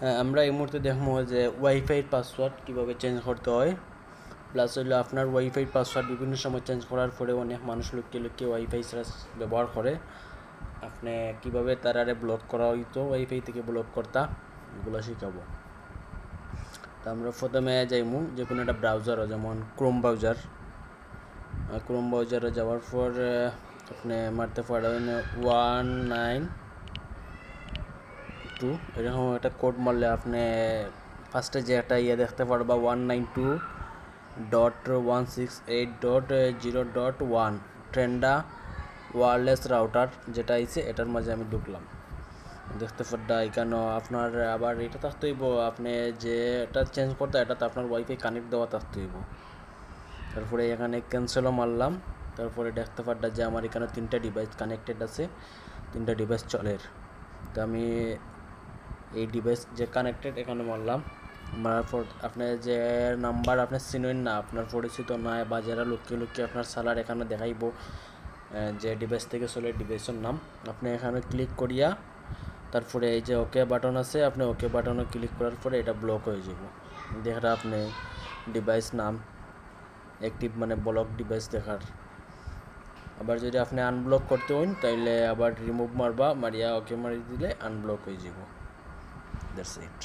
আমরা এই মুহূর্তে দেখবো যে ওয়াইফাই পাসওয়ার্ড কীভাবে চেঞ্জ করতে হয়, প্লাস হলো আপনার ওয়াইফাই পাসওয়ার্ড বিভিন্ন সময় চেঞ্জ করার পরে অনেক মানুষ লুকিয়ে লুকিয়ে ওয়াইফাই ব্যবহার করে। আপনি কীভাবে তারারে ব্লক করা হইতো, ওয়াইফাই থেকে ব্লক করতা, এগুলো শিখাবো। তো আমরা প্রথমে যাইমু যে কোনো একটা ব্রাউজারও, যেমন ক্রোম ব্রাউজারে যাওয়ার পর আপনি মারতে পারেন 192 এরকম একটা কোড মারলে আপনি ফার্স্টে যে একটা দেখতে পারবা 192.168.0.1 ট্রেন্ডা ওয়্যারলেস রাউটার যেটা আইছে, এটার মাঝে আমি ঢুকলাম। দেখতে পারবা এখানে আপনার আবার এটা থাকতে হইব, আপনি যে এটা চেঞ্জ করতে এটাতে আপনার ওয়াইফাই কানেক্ট দেওয়া থাকতে হইব। তারপরে এখানে ক্যান্সেলও মারলাম। তারপরে দেখতে পারবা যে আমার এখানে 3টা ডিভাইস কানেক্টেড আছে, 3টা ডিভাইস চলের। তো আমি এই ডিভাইস যে কানেক্টেড এখানে মারলাম, মারার পর আপনি যে নাম্বার আপনি চিনেন না, আপনার পরিচিত না, বা যারা লুকিয়ে লুকিয়ে আপনার সালার এখানে দেখাইব যে ডিভাইস থেকে চলে ডিভাইসের নাম, আপনি এখানে ক্লিক করিয়া তারপরে এই যে ওকে বাটন আছে, আপনি ওকে বাটনে ক্লিক করার পরে এটা ব্লক হয়ে যাব। দেখা আপনি ডিভাইস নাম অ্যাক্টিভ মানে ব্লক ডিভাইস দেখার। আবার যদি আপনি আনব্লক করতে হন তাইলে আবার রিমুভ মারবা, মারিয়া ওকে মারি দিলে আনব্লক হয়ে যাব। That's it.